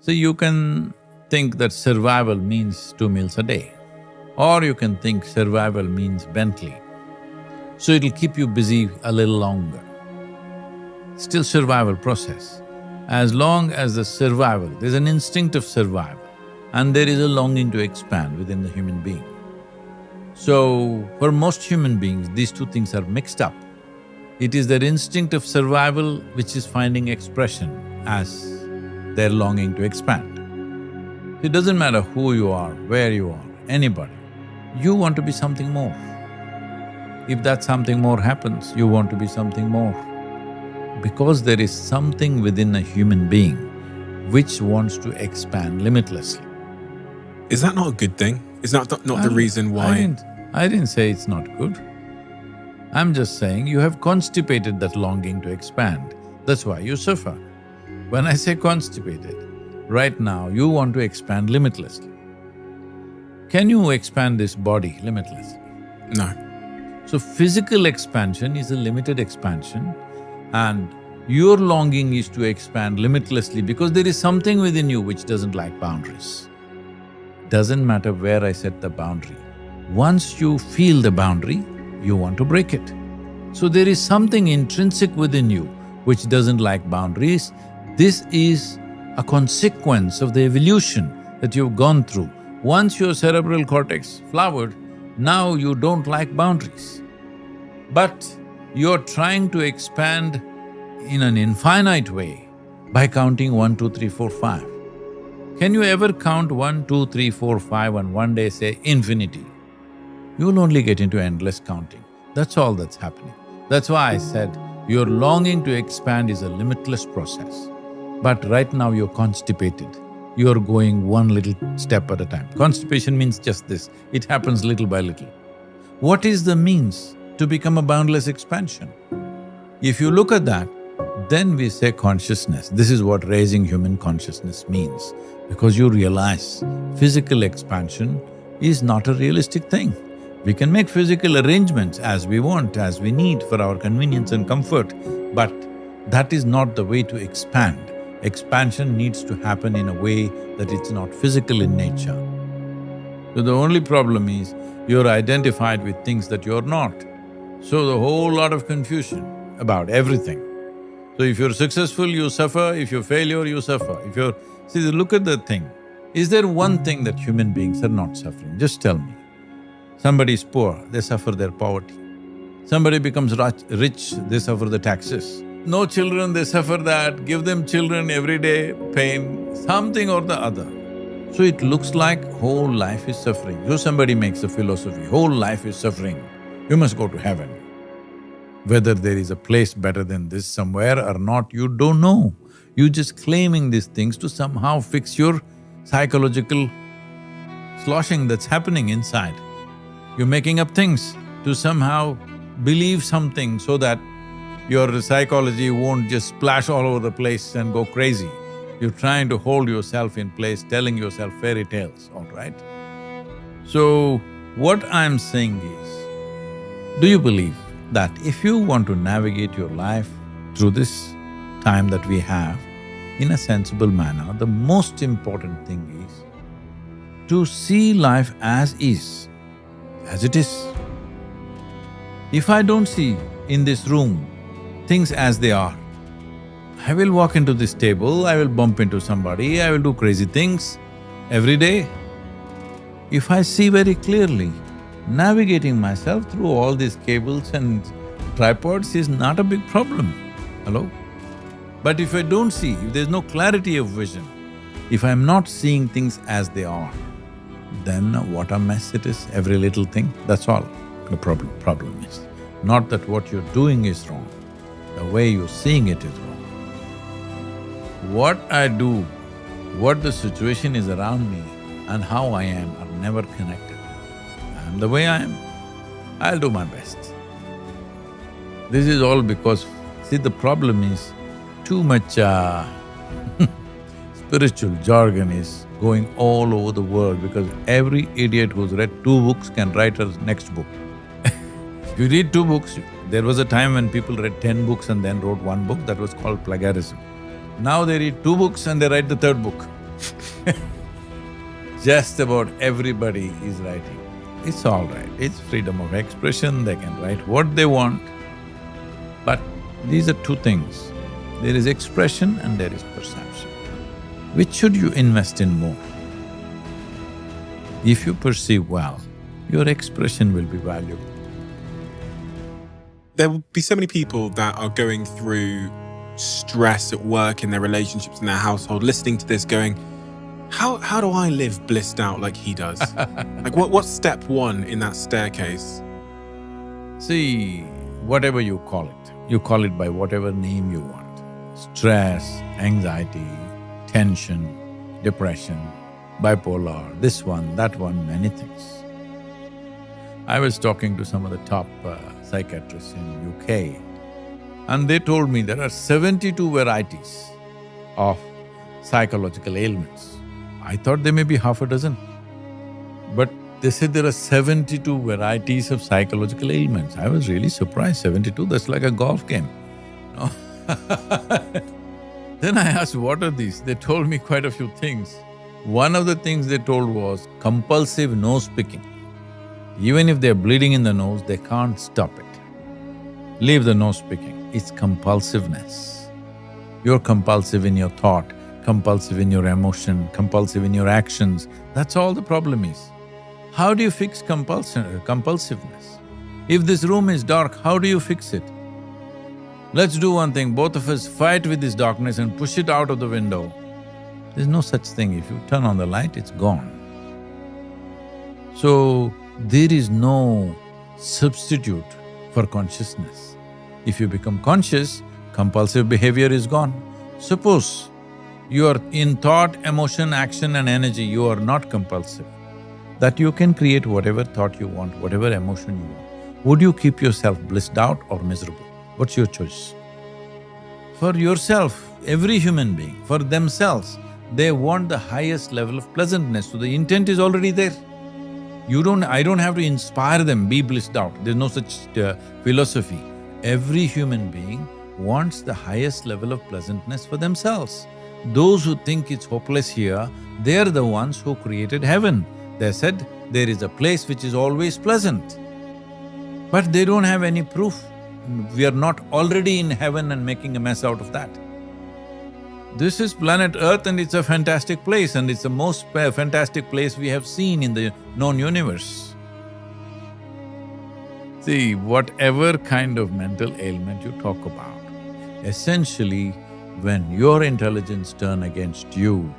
So you can think that survival means 2 meals a day, or you can think survival means Bentley. So it'll keep you busy a little longer. Still survival process. As long as the survival, there's an instinct of survival and there is a longing to expand within the human being. So, for most human beings, these two things are mixed up. It is their instinct of survival which is finding expression as their longing to expand. It doesn't matter who you are, where you are, anybody, you want to be something more. If that something more happens, you want to be something more. Because there is something within a human being which wants to expand limitlessly. Is that not a good thing? Is that not the reason why… I didn't say it's not good. I'm just saying you have constipated that longing to expand. That's why you suffer. When I say constipated, right now you want to expand limitlessly. Can you expand this body limitlessly? No. So physical expansion is a limited expansion and your longing is to expand limitlessly because there is something within you which doesn't like boundaries. Doesn't matter where I set the boundary. Once you feel the boundary, you want to break it. So there is something intrinsic within you which doesn't like boundaries. This is a consequence of the evolution that you've gone through. Once your cerebral cortex flowered, now you don't like boundaries. But you're trying to expand in an infinite way by counting 1, 2, 3, 4, 5. Can you ever count 1, 2, 3, 4, 5 and one day say infinity? You'll only get into endless counting. That's all that's happening. That's why I said your longing to expand is a limitless process. But right now you're constipated. You're going one little step at a time. Constipation means just this, it happens little by little. What is the means to become a boundless expansion? If you look at that, then we say consciousness. This is what raising human consciousness means, because you realize physical expansion is not a realistic thing. We can make physical arrangements as we want, as we need for our convenience and comfort, but that is not the way to expand. Expansion needs to happen in a way that it's not physical in nature. So the only problem is, you're identified with things that you're not. So the whole lot of confusion about everything. So if you're successful, you suffer, if you're failure, you suffer. If you're… See, look at the thing. Is there one thing that human beings are not suffering? Just tell me. Somebody is poor, they suffer their poverty. Somebody becomes rich, they suffer the taxes. No children, they suffer that. Give them children every day, pain, something or the other. So it looks like whole life is suffering. So somebody makes a philosophy, whole life is suffering, you must go to heaven. Whether there is a place better than this somewhere or not, you don't know. You're just claiming these things to somehow fix your psychological sloshing that's happening inside. You're making up things to somehow believe something so that your psychology won't just splash all over the place and go crazy. You're trying to hold yourself in place, telling yourself fairy tales, all right? So, what I'm saying is, do you believe that if you want to navigate your life through this time that we have in a sensible manner, the most important thing is to see life as is, as it is. If I don't see in this room things as they are, I will walk into this table, I will bump into somebody, I will do crazy things every day. If I see very clearly, navigating myself through all these cables and tripods is not a big problem, hello? But if I don't see, if there's no clarity of vision, if I'm not seeing things as they are, then what a mess it is, every little thing, that's all the problem is. Not that what you're doing is wrong, the way you're seeing it is wrong. What I do, what the situation is around me and how I am are never connected. I'm the way I am, I'll do my best. This is all because, see, the problem is too much spiritual jargon is going all over the world because every idiot who's read 2 books can write a next book. You read 2 books, there was a time when people read 10 books and then wrote 1 book, that was called plagiarism. Now they read 2 books and they write the 3rd book. just about everybody is writing. It's all right, it's freedom of expression, they can write what they want. But these are two things, there is expression and there is perception. Which should you invest in more? If you perceive well, your expression will be valuable. There will be so many people that are going through stress at work, in their relationships, in their household, listening to this going, how do I live blissed out like he does? Like what's step one in that staircase? See, whatever you call it by whatever name you want. Stress, anxiety, tension, depression, bipolar, this one, that one, many things. I was talking to some of the top psychiatrists in UK, and they told me there are 72 varieties of psychological ailments. I thought there may be half a dozen, but they said there are 72 varieties of psychological ailments. I was really surprised, 72, that's like a golf game, no? Then I asked, what are these? They told me quite a few things. One of the things they told was compulsive nose picking. Even if they're bleeding in the nose, they can't stop it. Leave the nose picking, it's compulsiveness. You're compulsive in your thought, compulsive in your emotion, compulsive in your actions, that's all the problem is. How do you fix compulsiveness? If this room is dark, how do you fix it? Let's do one thing, both of us fight with this darkness and push it out of the window. There's no such thing, if you turn on the light, it's gone. So, there is no substitute for consciousness. If you become conscious, compulsive behavior is gone. Suppose you are in thought, emotion, action and energy, you are not compulsive, that you can create whatever thought you want, whatever emotion you want. Would you keep yourself blissed out or miserable? What's your choice? For yourself, every human being, for themselves, they want the highest level of pleasantness, so the intent is already there. I don't have to inspire them, be blissed out, there's no such philosophy. Every human being wants the highest level of pleasantness for themselves. Those who think it's hopeless here, they're the ones who created heaven. They said, there is a place which is always pleasant. But they don't have any proof. We are not already in heaven and making a mess out of that. This is planet Earth and it's a fantastic place, and it's the most fantastic place we have seen in the known universe. See, whatever kind of mental ailment you talk about, essentially, when your intelligence turns against you,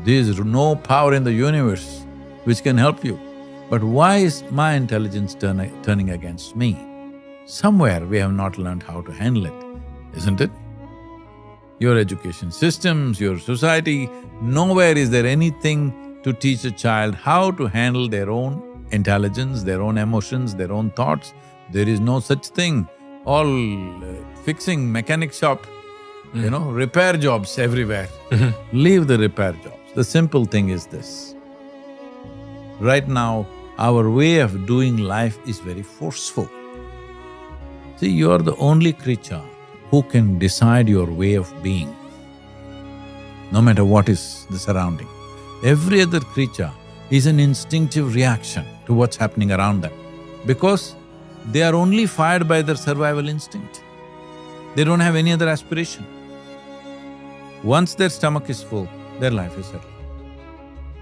there is no power in the universe which can help you. But why is my intelligence turning against me? Somewhere we have not learned how to handle it, isn't it? Your education systems, your society, nowhere is there anything to teach a child how to handle their own intelligence, their own emotions, their own thoughts. There is no such thing. All fixing, mechanic shop, repair jobs everywhere. Leave the repair jobs. The simple thing is this. Right now, our way of doing life is very forceful. See, you are the only creature who can decide your way of being, no matter what is the surrounding. Every other creature is an instinctive reaction to what's happening around them, because they are only fired by their survival instinct. They don't have any other aspiration. Once their stomach is full, their life is settled.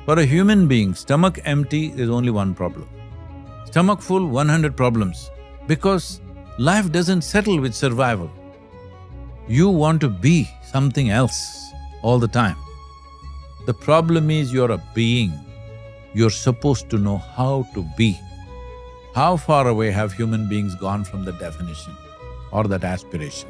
For a human being, stomach empty, there's only one problem. Stomach full, 100 problems, because life doesn't settle with survival. You want to be something else all the time. The problem is you're a being, you're supposed to know how to be. How far away have human beings gone from the definition or that aspiration?